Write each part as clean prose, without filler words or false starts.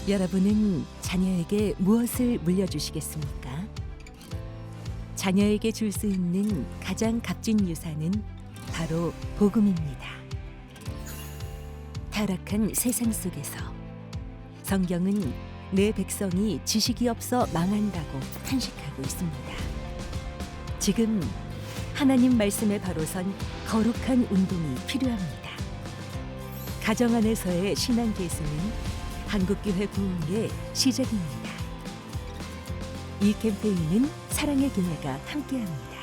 여러분은 자녀에게 무엇을 물려주시겠습니까? 자녀에게 줄 수 있는 가장 값진 유산은 바로 복음입니다. 타락한 세상 속에서 성경은 내 백성이 지식이 없어 망한다고 탄식하고 있습니다. 지금 하나님 말씀에 바로 선 거룩한 운동이 필요합니다. 가정 안에서의 신앙 계승은 한국교회 부흥의 시작입니다. 이 캠페인은 사랑의 교회가 함께합니다.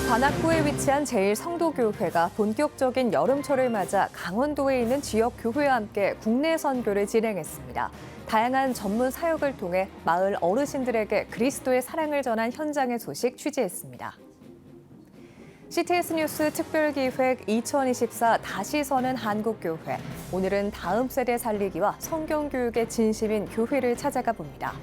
관악구에 위치한 제1성도교회가 본격적인 여름철을 맞아 강원도에 있는 지역 교회와 함께 국내 선교를 진행했습니다. 다양한 전문 사역을 통해 마을 어르신들에게 그리스도의 사랑을 전한 현장의 소식 취재했습니다. CTS 뉴스 특별기획 2024 다시 서는 한국교회. 오늘은 다음 세대 살리기와 성경교육에 진심인 교회를 찾아가 봅니다.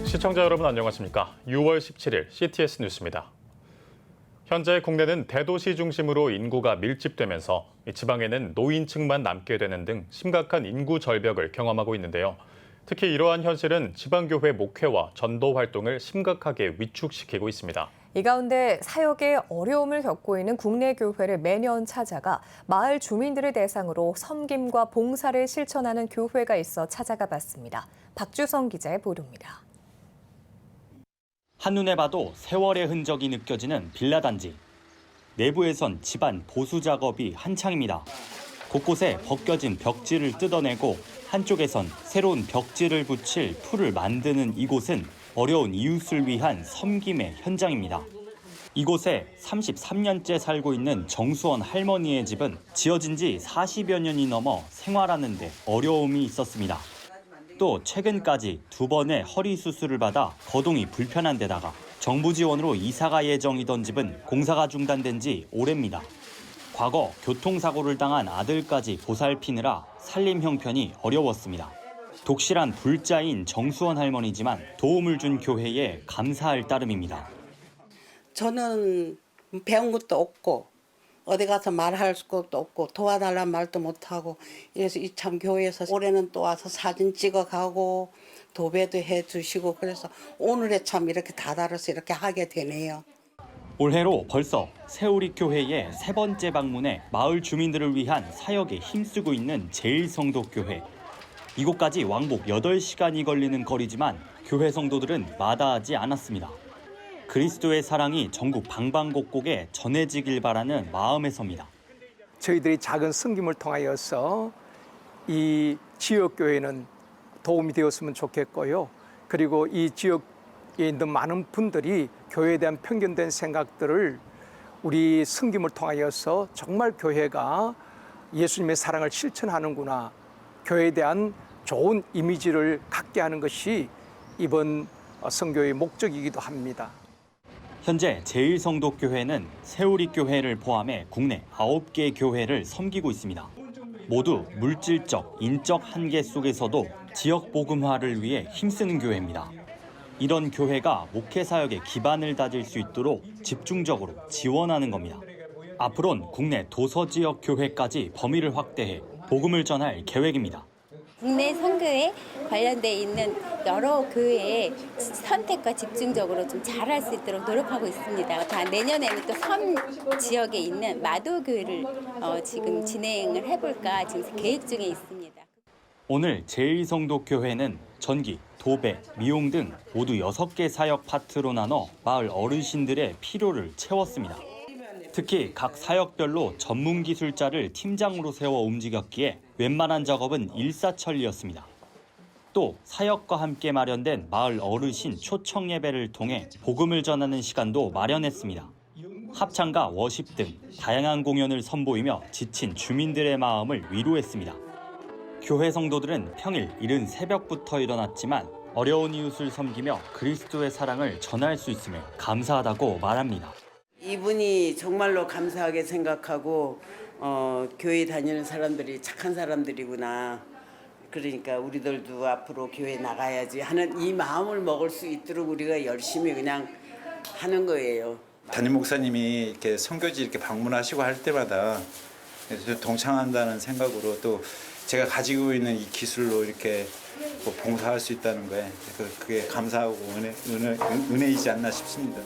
시청자 여러분 안녕하십니까? 6월 17일 CTS 뉴스입니다. 현재 국내는 대도시 중심으로 인구가 밀집되면서 지방에는 노인층만 남게 되는 등 심각한 인구 절벽을 경험하고 있는데요. 특히 이러한 현실은 지방교회 목회와 전도 활동을 심각하게 위축시키고 있습니다. 이 가운데 사역에 어려움을 겪고 있는 국내 교회를 매년 찾아가 마을 주민들을 대상으로 섬김과 봉사를 실천하는 교회가 있어 찾아가 봤습니다. 박주성 기자의 보도입니다. 한눈에 봐도 세월의 흔적이 느껴지는 빌라 단지. 내부에선 집안 보수 작업이 한창입니다. 곳곳에 벗겨진 벽지를 뜯어내고 한쪽에선 새로운 벽지를 붙일 풀을 만드는 이곳은 어려운 이웃을 위한 섬김의 현장입니다. 이곳에 33년째 살고 있는 정수원 할머니의 집은 지어진 지 40여 년이 넘어 생활하는 데 어려움이 있었습니다. 또 최근까지 2번의 허리 수술을 받아 거동이 불편한 데다가 정부 지원으로 이사가 예정이던 집은 공사가 중단된 지 오래입니다. 과거 교통사고를 당한 아들까지 보살피느라 살림 형편이 어려웠습니다. 독실한 불자인 정수원 할머니지만 도움을 준 교회에 감사할 따름입니다. 저는 배운 것도 없고 어디 가서 말할 것도 없고 도와달라는 말도 못하고 이래서 이참 교회에서 올해는 또 와서 사진 찍어 가고 도배도 해주시고 그래서 오늘에 참 이렇게 다다라서 이렇게 하게 되네요. 올해로 벌써 새우리 교회의 3번째 방문에 마을 주민들을 위한 사역에 힘쓰고 있는 제1성도교회. 이곳까지 왕복 8시간이 걸리는 거리지만 교회 성도들은 마다하지 않았습니다. 그리스도의 사랑이 전국 방방곡곡에 전해지길 바라는 마음에서입니다. 저희들이 작은 섬김을 통하여서 이 지역교회는 도움이 되었으면 좋겠고요. 그리고 이 지역에 있는 많은 분들이 교회에 대한 편견된 생각들을 우리 섬김을 통하여서 정말 교회가 예수님의 사랑을 실천하는구나. 교회에 대한 좋은 이미지를 갖게 하는 것이 이번 선교의 목적이기도 합니다. 현재 제1성도교회는 새우리 교회를 포함해 국내 9개 교회를 섬기고 있습니다. 모두 물질적, 인적 한계 속에서도 지역 복음화를 위해 힘쓰는 교회입니다. 이런 교회가 목회 사역의 기반을 다질 수 있도록 집중적으로 지원하는 겁니다. 앞으로는 국내 도서 지역 교회까지 범위를 확대해 복음을 전할 계획입니다. 국내 선교에 관련돼 있는 여러 교회의 선택과 집중적으로 좀 잘할 수 있도록 노력하고 있습니다. 다 내년에는 또 섬 지역에 있는 마도교회를 지금 진행을 해볼까 지금 계획 중에 있습니다. 오늘 제1성도교회는 전기, 도배, 미용 등 모두 6개 사역 파트로 나눠 마을 어르신들의 필요를 채웠습니다. 특히 각 사역별로 전문 기술자를 팀장으로 세워 움직였기에 웬만한 작업은 일사천리였습니다. 또 사역과 함께 마련된 마을 어르신 초청 예배를 통해 복음을 전하는 시간도 마련했습니다. 합창과 워십 등 다양한 공연을 선보이며 지친 주민들의 마음을 위로했습니다. 교회 성도들은 평일 이른 새벽부터 일어났지만 어려운 이웃을 섬기며 그리스도의 사랑을 전할 수 있음에 감사하다고 말합니다. 이분이 정말로 감사하게 생각하고 교회 다니는 사람들이 착한 사람들이구나. 그러니까 우리들도 앞으로 교회 나가야지 하는 이 마음을 먹을 수 있도록 우리가 열심히 그냥 하는 거예요. 담임 목사님이 이렇게 선교지 이렇게 방문하시고 할 때마다 동참한다는 생각으로 또 제가 가지고 있는 이 기술로 이렇게 봉사할 수 있다는 거에 그게 감사하고 은혜이지 않나 싶습니다.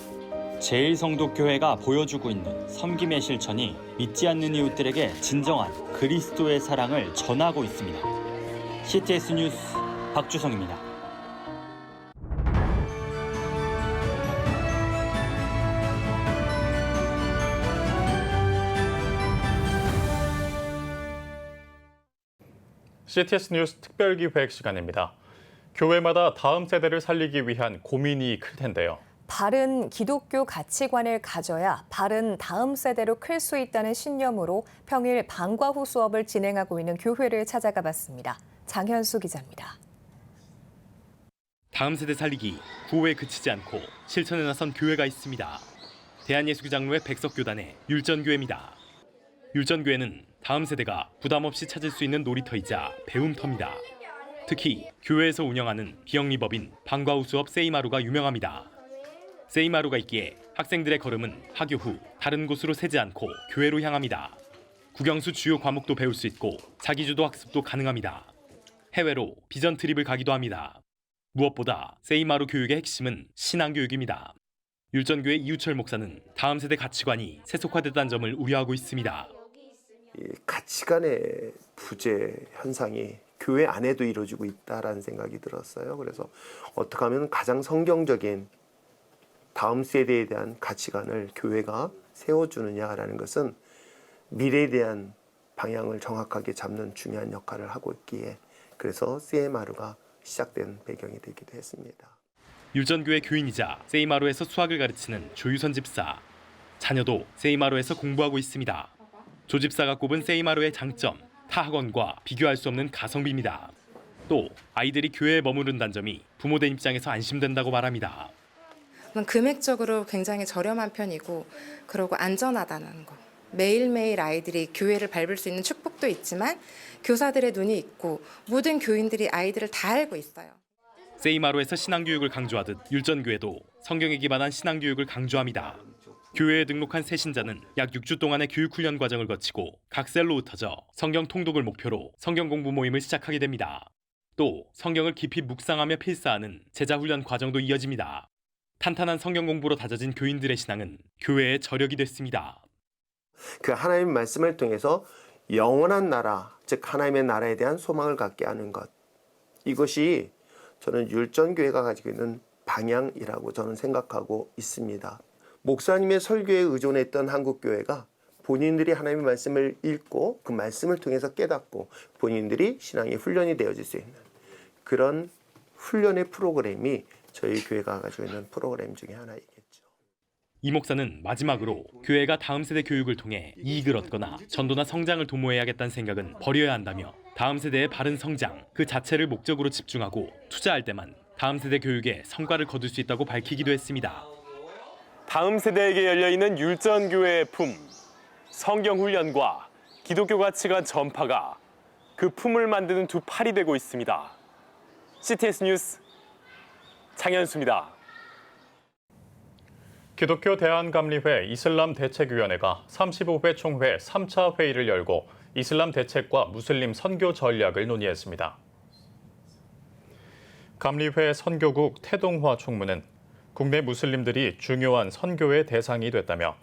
제1성도교회가 보여주고 있는 섬김의 실천이 믿지 않는 이웃들에게 진정한 그리스도의 사랑을 전하고 있습니다. CTS 뉴스 박주성입니다. CTS 뉴스 특별기획 시간입니다. 교회마다 다음 세대를 살리기 위한 고민이 클 텐데요. 바른 기독교 가치관을 가져야 바른 다음 세대로 클 수 있다는 신념으로 평일 방과 후 수업을 진행하고 있는 교회를 찾아가 봤습니다. 장현수 기자입니다. 다음 세대 살리기, 구호에 그치지 않고 실천에 나선 교회가 있습니다. 대한예수교 장로회 백석교단의 율전교회입니다. 율전교회는 다음 세대가 부담 없이 찾을 수 있는 놀이터이자 배움터입니다. 특히 교회에서 운영하는 비영리법인 방과 후 수업 세이마루가 유명합니다. 세이마루가 있기에 학생들의 걸음은 하교 후 다른 곳으로 새지 않고 교회로 향합니다. 국영수 주요 과목도 배울 수 있고 자기주도 학습도 가능합니다. 해외로 비전 트립을 가기도 합니다. 무엇보다 세이마루 교육의 핵심은 신앙교육입니다. 율전교회 이우철 목사는 다음 세대 가치관이 세속화됐다는 점을 우려하고 있습니다. 가치관의 부재 현상이 교회 안에도 이루어지고 있다라는 생각이 들었어요. 그래서 어떻게 하면 가장 성경적인 다음 세대에 대한 가치관을 교회가 세워주느냐라는 것은 미래에 대한 방향을 정확하게 잡는 중요한 역할을 하고 있기에 그래서 세이마루가 시작된 배경이 되기도 했습니다. 율전교회 교인이자 세이마루에서 수학을 가르치는 조유선 집사. 자녀도 세이마루에서 공부하고 있습니다. 조 집사가 꼽은 세이마루의 장점, 타 학원과 비교할 수 없는 가성비입니다. 또 아이들이 교회에 머무른다는 점이 부모된 입장에서 안심된다고 말합니다. 금액적으로 굉장히 저렴한 편이고 그리고 안전하다는 거. 매일매일 아이들이 교회를 밟을 수 있는 축복도 있지만 교사들의 눈이 있고 모든 교인들이 아이들을 다 알고 있어요. 세이마루에서 신앙교육을 강조하듯 율전교회도 성경에 기반한 신앙교육을 강조합니다. 교회에 등록한 새 신자는 약 6주 동안의 교육훈련 과정을 거치고 각 셀로 흩어져 성경 통독을 목표로 성경 공부 모임을 시작하게 됩니다. 또 성경을 깊이 묵상하며 필사하는 제자훈련 과정도 이어집니다. 탄탄한 성경 공부로 다져진 교인들의 신앙은 교회의 저력이 됐습니다. 그 하나님의 말씀을 통해서 영원한 나라, 즉 하나님의 나라에 대한 소망을 갖게 하는 것. 이것이 저는 율전교회가 가지고 있는 방향이라고 저는 생각하고 있습니다. 목사님의 설교에 의존했던 한국교회가 본인들이 하나님의 말씀을 읽고 그 말씀을 통해서 깨닫고 본인들이 신앙의 훈련이 되어질 수 있는 그런 훈련의 프로그램이 저희 교회가 가지고 있는 프로그램 중에 하나이겠죠. 이 목사는 마지막으로 교회가 다음 세대 교육을 통해 이익을 얻거나 전도나 성장을 도모해야겠다는 생각은 버려야 한다며 다음 세대의 바른 성장 그 자체를 목적으로 집중하고 투자할 때만 다음 세대 교육에 성과를 거둘 수 있다고 밝히기도 했습니다. 다음 세대에게 열려있는 율전교회의 품, 성경 훈련과 기독교 가치관 전파가 그 품을 만드는 두 팔이 되고 있습니다. CTS 뉴스 장현수입니다. 기독교 대한감리회 이슬람 대책위원회가 35회 총회 3차 회의를 열고 이슬람 대책과 무슬림 선교 전략을 논의했습니다. 감리회 선교국 태동화 총무는 국내 무슬림들이 중요한 선교의 대상이 됐다며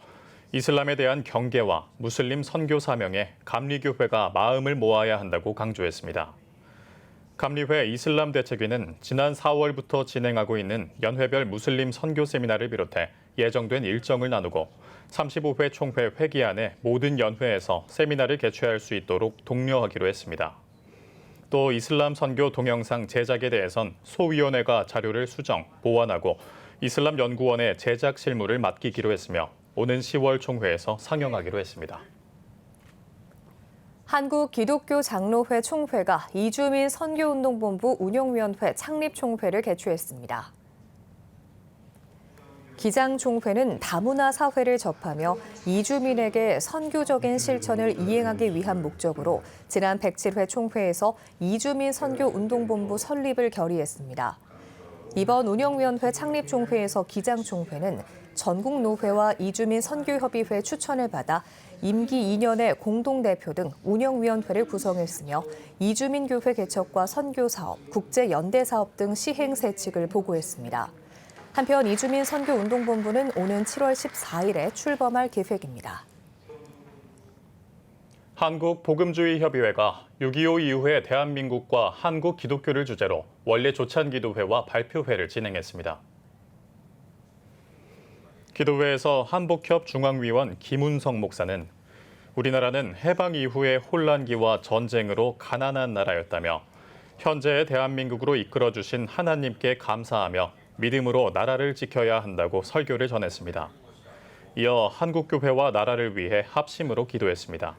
이슬람에 대한 경계와 무슬림 선교 사명에 감리교회가 마음을 모아야 한다고 강조했습니다. 감리회 이슬람 대책위는 지난 4월부터 진행하고 있는 연회별 무슬림 선교 세미나를 비롯해 예정된 일정을 나누고 35회 총회 회기안에 모든 연회에서 세미나를 개최할 수 있도록 독려하기로 했습니다. 또 이슬람 선교 동영상 제작에 대해선 소위원회가 자료를 수정, 보완하고 이슬람 연구원의 제작 실무를 맡기기로 했으며 오는 10월 총회에서 상영하기로 했습니다. 한국기독교장로회 총회가 이주민 선교운동본부 운영위원회 창립총회를 개최했습니다. 기장총회는 다문화 사회를 접하며 이주민에게 선교적인 실천을 이행하기 위한 목적으로 지난 107회 총회에서 이주민 선교운동본부 설립을 결의했습니다. 이번 운영위원회 창립총회에서 기장총회는 전국노회와 이주민 선교협의회 추천을 받아 임기 2년의 공동대표 등 운영위원회를 구성했으며 이주민교회 개척과 선교사업, 국제연대사업 등 시행세칙을 보고했습니다. 한편 이주민 선교운동본부는 오는 7월 14일에 출범할 계획입니다. 한국복음주의협의회가 6.25 이후의 대한민국과 한국 기독교를 주제로 원래 조찬기도회와 발표회를 진행했습니다. 기도회에서 한복협 중앙위원 김운성 목사는 우리나라는 해방 이후의 혼란기와 전쟁으로 가난한 나라였다며 현재의 대한민국으로 이끌어주신 하나님께 감사하며 믿음으로 나라를 지켜야 한다고 설교를 전했습니다. 이어 한국교회와 나라를 위해 합심으로 기도했습니다.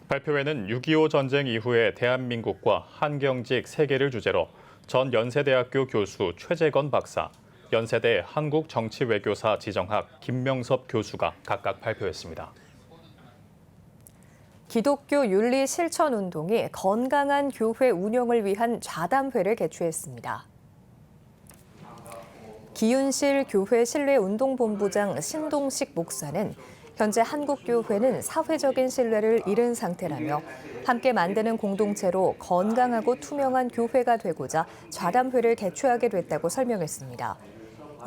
발표회는 6.25 전쟁 이후의 대한민국과 한경직 세계를 주제로 전 연세대학교 교수 최재건 박사, 연세대 한국정치외교사 지정학 김명섭 교수가 각각 발표했습니다. 기독교 윤리 실천 운동이 건강한 교회 운영을 위한 좌담회를 개최했습니다. 기윤실 교회 신뢰운동본부장 신동식 목사는 현재 한국교회는 사회적인 신뢰를 잃은 상태라며 함께 만드는 공동체로 건강하고 투명한 교회가 되고자 좌담회를 개최하게 됐다고 설명했습니다.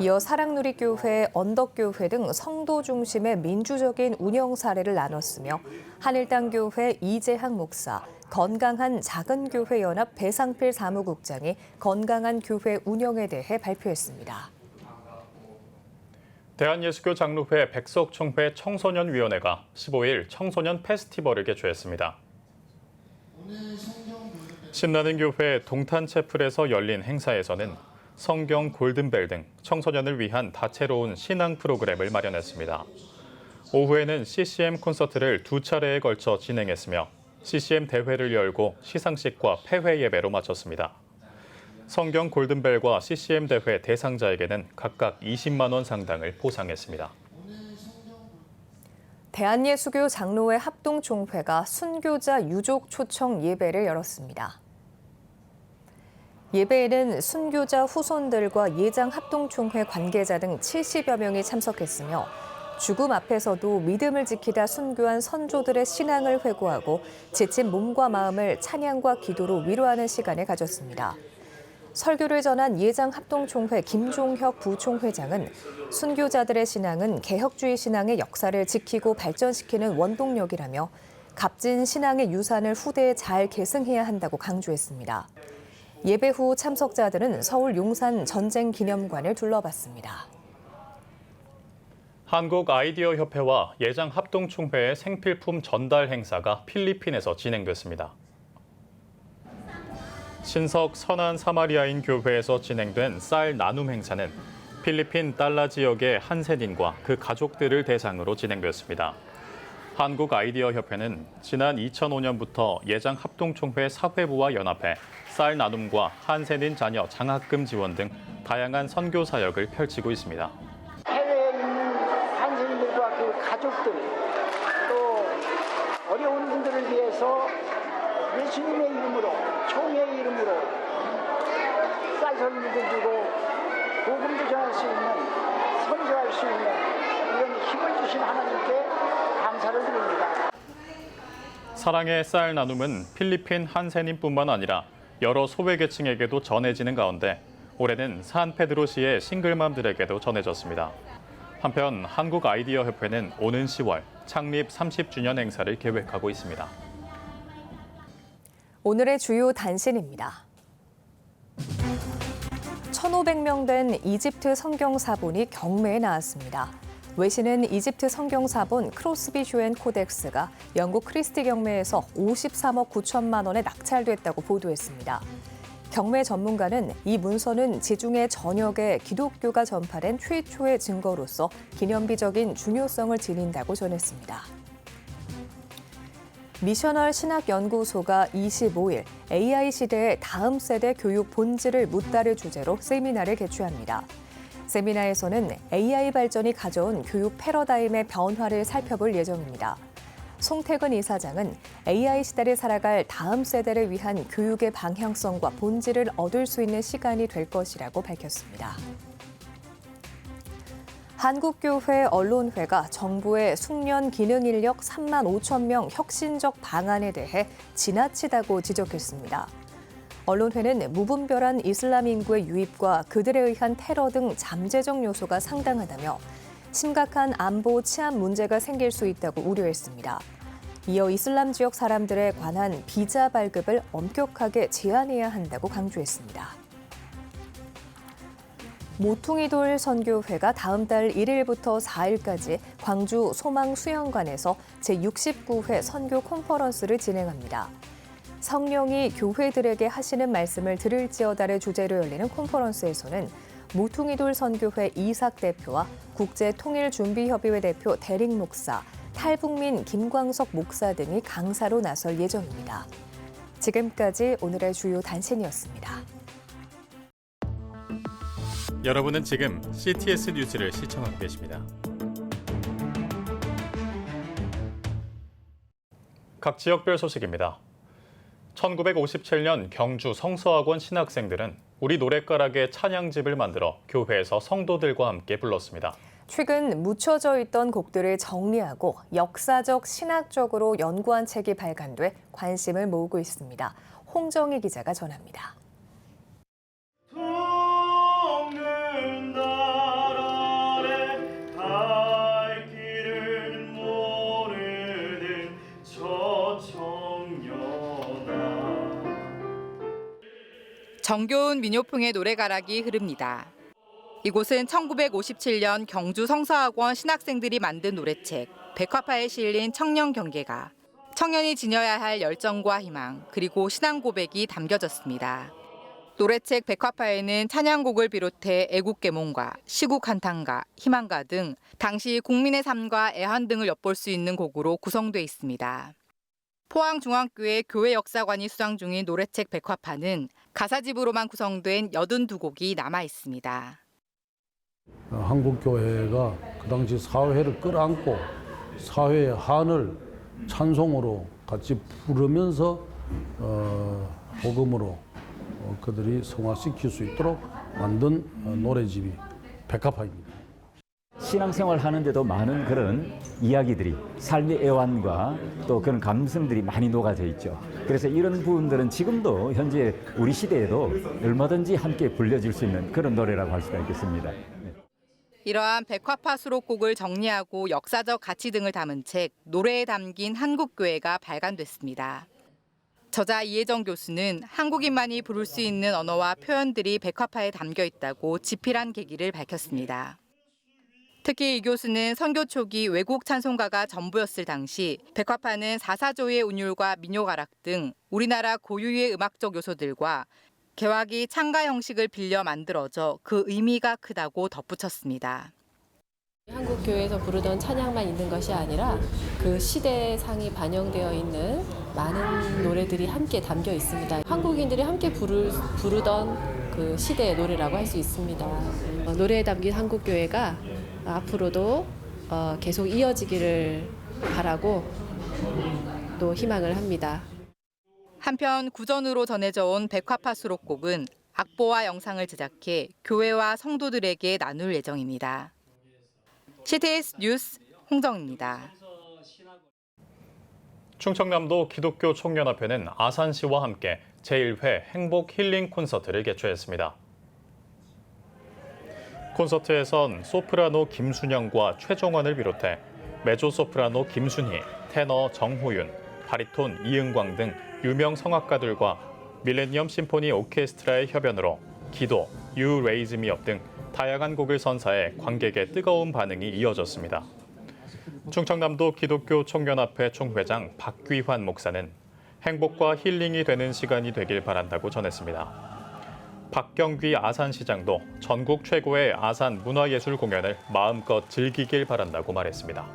이어 사랑누리교회, 언덕교회 등 성도 중심의 민주적인 운영 사례를 나눴으며 한일당교회 이재학 목사, 건강한 작은교회연합 배상필 사무국장이 건강한 교회 운영에 대해 발표했습니다. 대한예수교 장로회 백석총회 청소년위원회가 15일 청소년 페스티벌을 개최했습니다. 신나는 교회 동탄채플에서 열린 행사에서는 성경 골든벨 등 청소년을 위한 다채로운 신앙 프로그램을 마련했습니다. 오후에는 CCM 콘서트를 2차례에 걸쳐 진행했으며 CCM 대회를 열고 시상식과 폐회 예배로 마쳤습니다. 성경 골든벨과 CCM 대회 대상자에게는 각각 20만 원 상당을 보상했습니다. 대한예수교 장로회 합동총회가 순교자 유족 초청 예배를 열었습니다. 예배에는 순교자 후손들과 예장 합동총회 관계자 등 70여 명이 참석했으며 죽음 앞에서도 믿음을 지키다 순교한 선조들의 신앙을 회고하고 지친 몸과 마음을 찬양과 기도로 위로하는 시간을 가졌습니다. 설교를 전한 예장 합동총회 김종혁 부총회장은 순교자들의 신앙은 개혁주의 신앙의 역사를 지키고 발전시키는 원동력이라며 값진 신앙의 유산을 후대에 잘 계승해야 한다고 강조했습니다. 예배 후 참석자들은 서울 용산 전쟁기념관을 둘러봤습니다. 한국아이디어협회와 예장합동총회의 생필품 전달 행사가 필리핀에서 진행됐습니다. 신석 선한 사마리아인 교회에서 진행된 쌀 나눔 행사는 필리핀 달라 지역의 한센인과 그 가족들을 대상으로 진행됐습니다. 한국아이디어협회는 지난 2005년부터 예장합동총회 사회부와 연합해 쌀 나눔과 한센인 자녀 장학금 지원 등 다양한 선교 사역을 펼치고 있습니다. 해외에 있는 한센인들과 그 가족들 또 어려운 분들을 위해서 예수님의 이름으로 총회의 이름으로 쌀선물도 주고 복음도 전할 수 있는 선교할 수 있는 이런 힘을 주신 하나님께 감사를 드립니다. 사랑의 쌀 나눔은 필리핀 한센인뿐만 아니라 여러 소외계층에게도 전해지는 가운데 올해는 산페드로시의 싱글맘들에게도 전해졌습니다. 한편 한국아이디어협회는 오는 10월 창립 30주년 행사를 계획하고 있습니다. 오늘의 주요 단신입니다. 1,500명 된 이집트 성경사본이 경매에 나왔습니다. 외신은 이집트 성경사본 크로스비 슈엔 코덱스가 영국 크리스티 경매에서 53억 9천만 원에 낙찰됐다고 보도했습니다. 경매 전문가는 이 문서는 지중해 전역에 기독교가 전파된 최초의 증거로서 기념비적인 중요성을 지닌다고 전했습니다. 미셔널 신학연구소가 25일 AI 시대의 다음 세대 교육 본질을 묻다를 주제로 세미나를 개최합니다. 세미나에서는 AI 발전이 가져온 교육 패러다임의 변화를 살펴볼 예정입니다. 송태근 이사장은 AI 시대를 살아갈 다음 세대를 위한 교육의 방향성과 본질을 얻을 수 있는 시간이 될 것이라고 밝혔습니다. 한국교회 언론회가 정부의 숙련 기능 인력 3만 5천 명 혁신적 방안에 대해 지나치다고 지적했습니다. 언론회는 무분별한 이슬람 인구의 유입과 그들에 의한 테러 등 잠재적 요소가 상당하다며 심각한 안보 치안 문제가 생길 수 있다고 우려했습니다. 이어 이슬람 지역 사람들에 관한 비자 발급을 엄격하게 제한해야 한다고 강조했습니다. 모퉁이돌 선교회가 다음 달 1일부터 4일까지 광주 소망수영관에서 제69회 선교 컨퍼런스를 진행합니다. 성령이 교회들에게 하시는 말씀을 들을지어다를 주제로 열리는 컨퍼런스에서는 모퉁이돌 선교회 이삭 대표와 국제통일준비협의회 대표 대릭 목사, 탈북민 김광석 목사 등이 강사로 나설 예정입니다. 지금까지 오늘의 주요 단신이었습니다. 여러분은 지금 CTS 뉴스를 시청하고 계십니다. 각 지역별 소식입니다. 1957년 경주 성서학원 신학생들은 우리 노랫가락의 찬양집을 만들어 교회에서 성도들과 함께 불렀습니다. 최근 묻혀져 있던 곡들을 정리하고 역사적, 신학적으로 연구한 책이 발간돼 관심을 모으고 있습니다. 홍정희 기자가 전합니다. 정겨운 민요풍의 노래가락이 흐릅니다. 이곳은 1957년 경주 성서학원 신학생들이 만든 노래책 백화파에 실린 청년 경계가 청년이 지녀야 할 열정과 희망 그리고 신앙 고백이 담겨졌습니다. 노래책 백화파에는 찬양곡을 비롯해 애국계몽가, 시국한탄가, 희망가 등 당시 국민의 삶과 애환 등을 엿볼 수 있는 곡으로 구성돼 있습니다. 포항중앙교회 교회역사관이 수상 중인 노래책 백화파는 가사집으로만 구성된 82곡이 남아 있습니다. 한국교회가 그 당시 사회를 끌어안고 사회의 한을 찬송으로 같이 부르면서 복음으로 그들이 성화시킬 수 있도록 만든 노래집이 백화파입니다. 신앙생활 하는데도 많은 그런 이야기들이 삶의 애환과 또 그런 감성들이 많이 녹아져 있죠. 그래서 이런 부분들은 지금도 현재 우리 시대에도 얼마든지 함께 불려질 수 있는 그런 노래라고 할 수가 있겠습니다. 이러한 백화파 수록곡을 정리하고 역사적 가치 등을 담은 책 노래에 담긴 한국교회가 발간됐습니다. 저자 이혜정 교수는 한국인만이 부를 수 있는 언어와 표현들이 백화파에 담겨 있다고 집필한 계기를 밝혔습니다. 특히 이 교수는 선교 초기 외국 찬송가가 전부였을 당시 백화파는 사사조의 운율과 민요가락 등 우리나라 고유의 음악적 요소들과 개화기 창가 형식을 빌려 만들어져 그 의미가 크다고 덧붙였습니다. 한국교회에서 부르던 찬양만 있는 것이 아니라 그 시대상이 반영되어 있는 많은 노래들이 함께 담겨 있습니다. 한국인들이 함께 부르던 그 시대의 노래라고 할 수 있습니다. 노래에 담긴 한국교회가 앞으로도 계속 이어지기를 바라고 또 희망을 합니다. 한편 구전으로 전해져 온 백화파 수록곡은 악보와 영상을 제작해 교회와 성도들에게 나눌 예정입니다. CTS 뉴스 홍정입니다. 충청남도 기독교 총연합회는 아산시와 함께 제1회 행복 힐링 콘서트를 개최했습니다. 콘서트에선 소프라노 김순영과 최종원을 비롯해 메조소프라노 김순희, 테너 정호윤, 바리톤 이응광 등 유명 성악가들과 밀레니엄 심포니 오케스트라의 협연으로 기도, You Raise Me Up 등 다양한 곡을 선사해 관객의 뜨거운 반응이 이어졌습니다. 충청남도 기독교 총연합회 총회장 박귀환 목사는 행복과 힐링이 되는 시간이 되길 바란다고 전했습니다. 박경귀 아산시장도 전국 최고의 아산 문화예술 공연을 마음껏 즐기길 바란다고 말했습니다.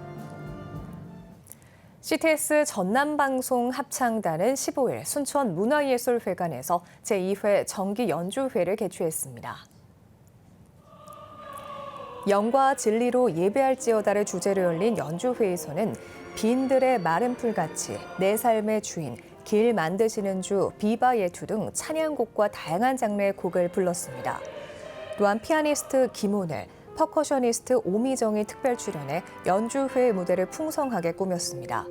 CTS 전남방송 합창단은 15일 순천 문화예술회관에서 제2회 정기 연주회를 개최했습니다. 영과 진리로 예배할지어다를 주제로 열린 연주회에서는 빈들의 마른 풀같이 내 삶의 주인, 길 만드시는 주, 비바 예투 등 찬양곡과 다양한 장르의 곡을 불렀습니다. 또한 피아니스트 김오늘, 퍼커셔니스트 오미정이 특별 출연해 연주회 무대를 풍성하게 꾸몄습니다.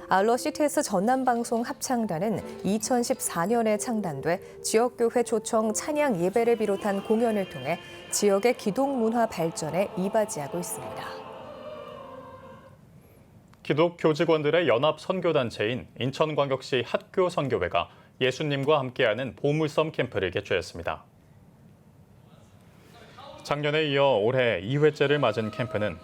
아울러 CTS 전남방송 합창단은 2014년에 창단돼 지역교회 초청 찬양 예배를 비롯한 공연을 통해 지역의 기독문화 발전에 이바지하고 있습니다. 기독교직원들의 연합 선교단체인 인천광역시 학교 선교회가 예수님과 함께하는 보물섬 캠프를 개최했습니다. 작년에 이어 올해 2회째를 맞은 캠프는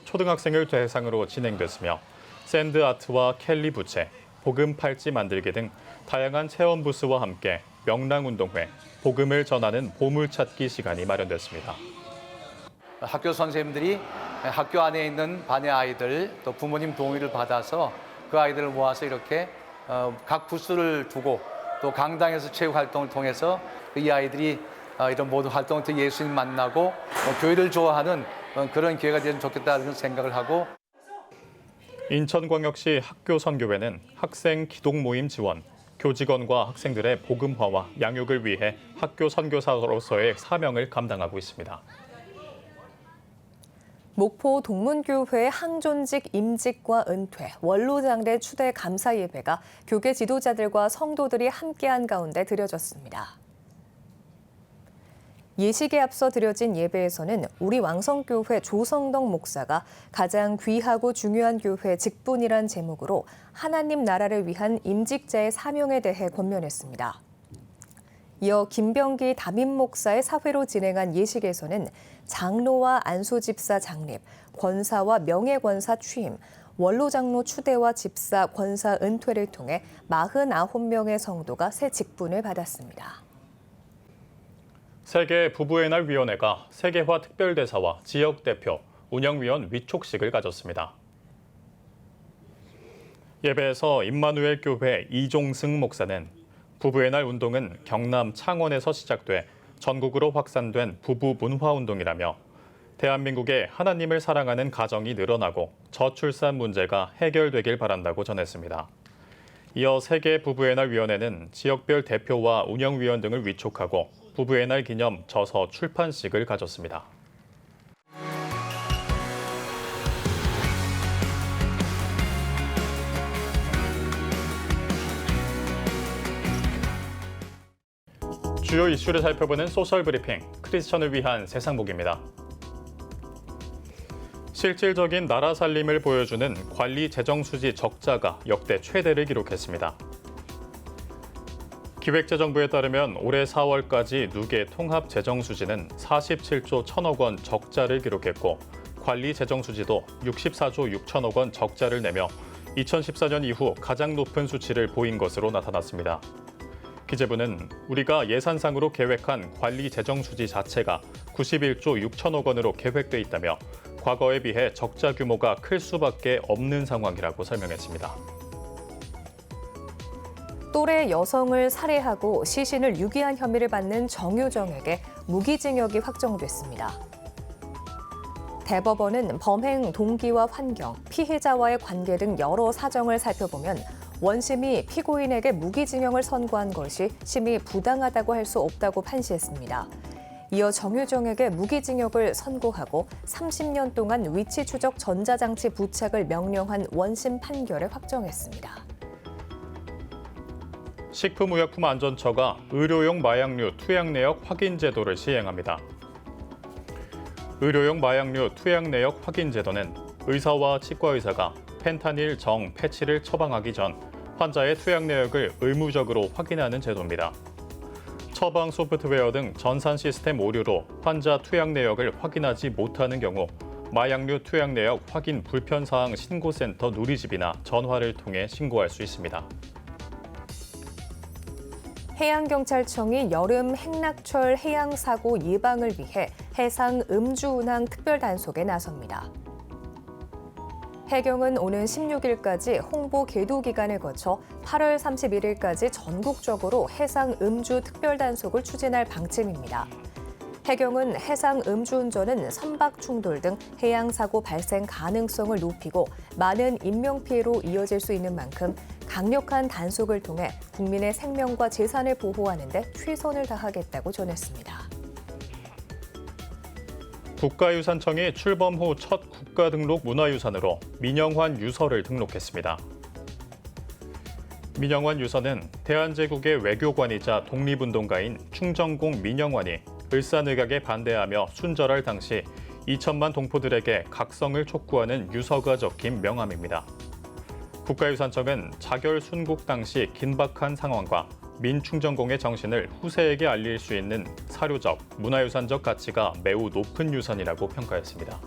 초등학생을 대상으로 진행됐으며 샌드 아트와 캘리 부채, 복음 팔찌 만들기 등 다양한 체험 부스와 함께 명랑운동회, 복음을 전하는 보물찾기 시간이 마련됐습니다. 학교 선생님들이 학교 안에 있는 반의 아이들 또 부모님 동의를 받아서 그 아이들을 모아서 이렇게 각 부스를 두고 또 강당에서 체육 활동을 통해서 이 아이들이 이런 모든 활동을 통해 예수님 만나고 교회를 좋아하는 그런 기회가 되면 좋겠다는 생각을 하고 인천광역시 학교선교회는 학생 기독모임 지원, 교직원과 학생들의 복음화와 양육을 위해 학교 선교사로서의 사명을 감당하고 있습니다. 목포 동문교회 항존직 임직과 은퇴, 원로장례 추대 감사 예배가 교계 지도자들과 성도들이 함께한 가운데 드려졌습니다. 예식에 앞서 드려진 예배에서는 우리 왕성교회 조성덕 목사가 가장 귀하고 중요한 교회 직분이란 제목으로 하나님 나라를 위한 임직자의 사명에 대해 권면했습니다. 이어 김병기 담임 목사의 사회로 진행한 예식에서는 장로와 안수집사 장립, 권사와 명예권사 취임, 원로장로 추대와 집사, 권사 은퇴를 통해 49명의 성도가 새 직분을 받았습니다. 세계 부부의 날 위원회가 세계화 특별대사와 지역 대표, 운영위원 위촉식을 가졌습니다. 예배에서 임마누엘 교회 이종승 목사는 부부의 날 운동은 경남 창원에서 시작돼 전국으로 확산된 부부 문화 운동이라며 대한민국의 하나님을 사랑하는 가정이 늘어나고 저출산 문제가 해결되길 바란다고 전했습니다. 이어 세계 부부의 날 위원회는 지역별 대표와 운영위원 등을 위촉하고 부부의 날 기념 저서 출판식을 가졌습니다. 주요 이슈를 살펴보는 소셜 브리핑, 크리스천을 위한 세상복입니다. 실질적인 나라 살림을 보여주는 관리 재정 수지 적자가 역대 최대를 기록했습니다. 기획재정부에 따르면 올해 4월까지 누계 통합 재정 수지는 47조 1천억 원 적자를 기록했고 관리 재정 수지도 64조 6천억 원 적자를 내며 2014년 이후 가장 높은 수치를 보인 것으로 나타났습니다. 기재부는 우리가 예산상으로 계획한 관리 재정 수지 자체가 91조 6천억 원으로 계획돼 있다며 과거에 비해 적자 규모가 클 수밖에 없는 상황이라고 설명했습니다. 또래 여성을 살해하고 시신을 유기한 혐의를 받는 정유정에게 무기징역이 확정됐습니다. 대법원은 범행 동기와 환경, 피해자와의 관계 등 여러 사정을 살펴보면 원심이 피고인에게 무기징역을 선고한 것이 심히 부당하다고 할 수 없다고 판시했습니다. 이어 정유정에게 무기징역을 선고하고 30년 동안 위치 추적 전자장치 부착을 명령한 원심 판결을 확정했습니다. 식품의약품안전처가 의료용 마약류 투약 내역 확인 제도를 시행합니다. 의료용 마약류 투약 내역 확인 제도는 의사와 치과의사가 펜타닐 정 패치를 처방하기 전 환자의 투약 내역을 의무적으로 확인하는 제도입니다. 처방 소프트웨어 등 전산 시스템 오류로 환자 투약 내역을 확인하지 못하는 경우 마약류 투약 내역 확인 불편 사항 신고센터 누리집이나 전화를 통해 신고할 수 있습니다. 해양경찰청이 여름 행락철 해양사고 예방을 위해 해상 음주운항 특별단속에 나섭니다. 해경은 오는 16일까지 홍보 계도 기간을 거쳐 8월 31일까지 전국적으로 해상 음주 특별단속을 추진할 방침입니다. 해경은 해상 음주운전은 선박 충돌 등 해양사고 발생 가능성을 높이고 많은 인명피해로 이어질 수 있는 만큼 강력한 단속을 통해 국민의 생명과 재산을 보호하는 데 최선을 다하겠다고 전했습니다. 국가유산청이 출범 후 첫 국가등록 문화유산으로 민영환 유서를 등록했습니다. 민영환 유서는 대한제국의 외교관이자 독립운동가인 충정공 민영환이 을사늑약에 반대하며 순절할 당시 2천만 동포들에게 각성을 촉구하는 유서가 적힌 명함입니다. 국가유산청은 자결 순국 당시 긴박한 상황과 민충정공의 정신을 후세에게 알릴 수 있는 사료적, 문화유산적 가치가 매우 높은 유산이라고 평가했습니다.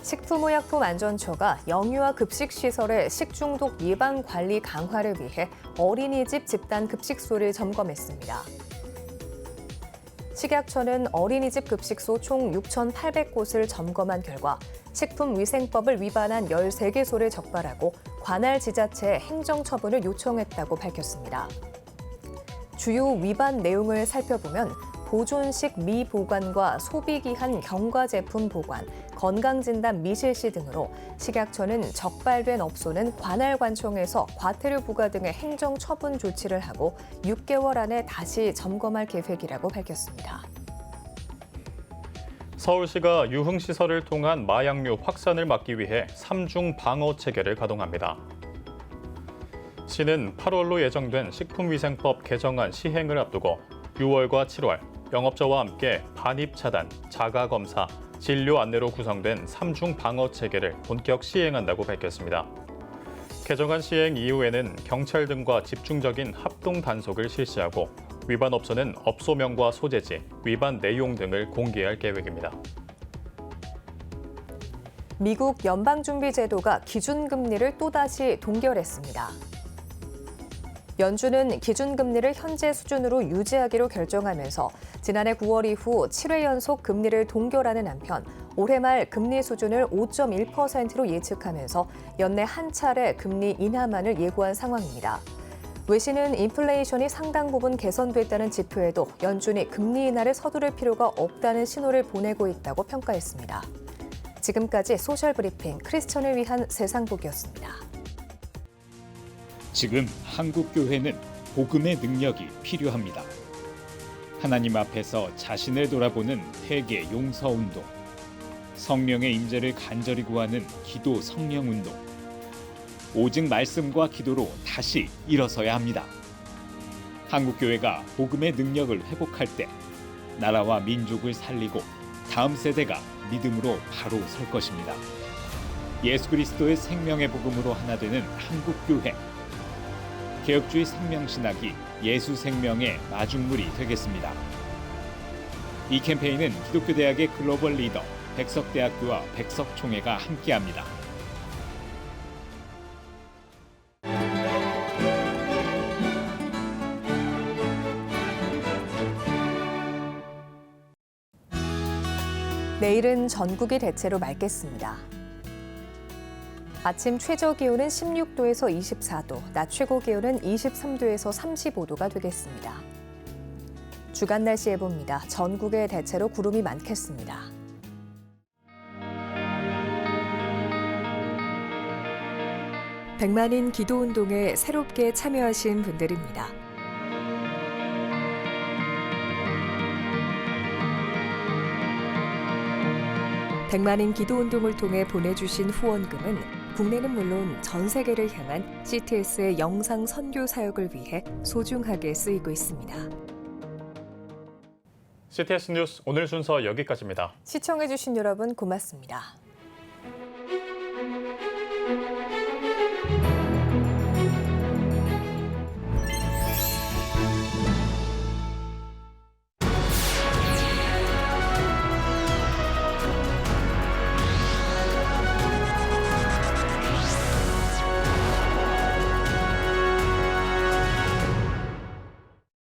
식품의약품안전처가 영유아 급식시설의 식중독 예방 관리 강화를 위해 어린이집 집단 급식소를 점검했습니다. 식약처는 어린이집 급식소 총 6,800곳을 점검한 결과 식품위생법을 위반한 13개소를 적발하고 관할 지자체에 행정처분을 요청했다고 밝혔습니다. 주요 위반 내용을 살펴보면 보존식 미보관과 소비기한 경과제품 보관, 건강진단 미실시 등으로 식약처는 적발된 업소는 관할관청에서 과태료 부과 등의 행정처분 조치를 하고 6개월 안에 다시 점검할 계획이라고 밝혔습니다. 서울시가 유흥시설을 통한 마약류 확산을 막기 위해 3중 방어 체계를 가동합니다. 시는 8월로 예정된 식품위생법 개정안 시행을 앞두고 6월과 7월 영업자와 함께 반입 차단, 자가 검사, 진료 안내로 구성된 3중 방어 체계를 본격 시행한다고 밝혔습니다. 개정안 시행 이후에는 경찰 등과 집중적인 합동 단속을 실시하고 위반 업소는 업소명과 소재지, 위반 내용 등을 공개할 계획입니다. 미국 연방준비제도가 기준금리를 또다시 동결했습니다. 연준은 기준금리를 현재 수준으로 유지하기로 결정하면서 지난해 9월 이후 7회 연속 금리를 동결하는 한편 올해 말 금리 수준을 5.1%로 예측하면서 연내 한 차례 금리 인하만을 예고한 상황입니다. 외신은 인플레이션이 상당 부분 개선됐다는 지표에도 연준이 금리 인하를 서두를 필요가 없다는 신호를 보내고 있다고 평가했습니다. 지금까지 소셜브리핑 크리스천을 위한 세상복이었습니다. 지금 한국교회는 복음의 능력이 필요합니다. 하나님 앞에서 자신을 돌아보는 회개 용서운동, 성령의 임재를 간절히 구하는 기도 성령운동, 오직 말씀과 기도로 다시 일어서야 합니다. 한국교회가 복음의 능력을 회복할 때 나라와 민족을 살리고 다음 세대가 믿음으로 바로 설 것입니다. 예수 그리스도의 생명의 복음으로 하나 되는 한국교회. 개혁주의 생명신학이 예수 생명의 마중물이 되겠습니다. 이 캠페인은 기독교대학의 글로벌 리더 백석대학교와 백석총회가 함께합니다. 내일은 전국이 대체로 맑겠습니다. 아침 최저 기온은 16도에서 24도, 낮 최고 기온은 23도에서 35도가 되겠습니다. 주간 날씨 예보입니다. 전국에 대체로 구름이 많겠습니다. 백만인 기도운동에 새롭게 참여하신 분들입니다. 백만인 기도운동을 통해 보내주신 후원금은 국내는 물론 전 세계를 향한 CTS의 영상 선교 사역을 위해 소중하게 쓰이고 있습니다. CTS 뉴스 오늘 순서 여기까지입니다. 시청해주신 여러분 고맙습니다.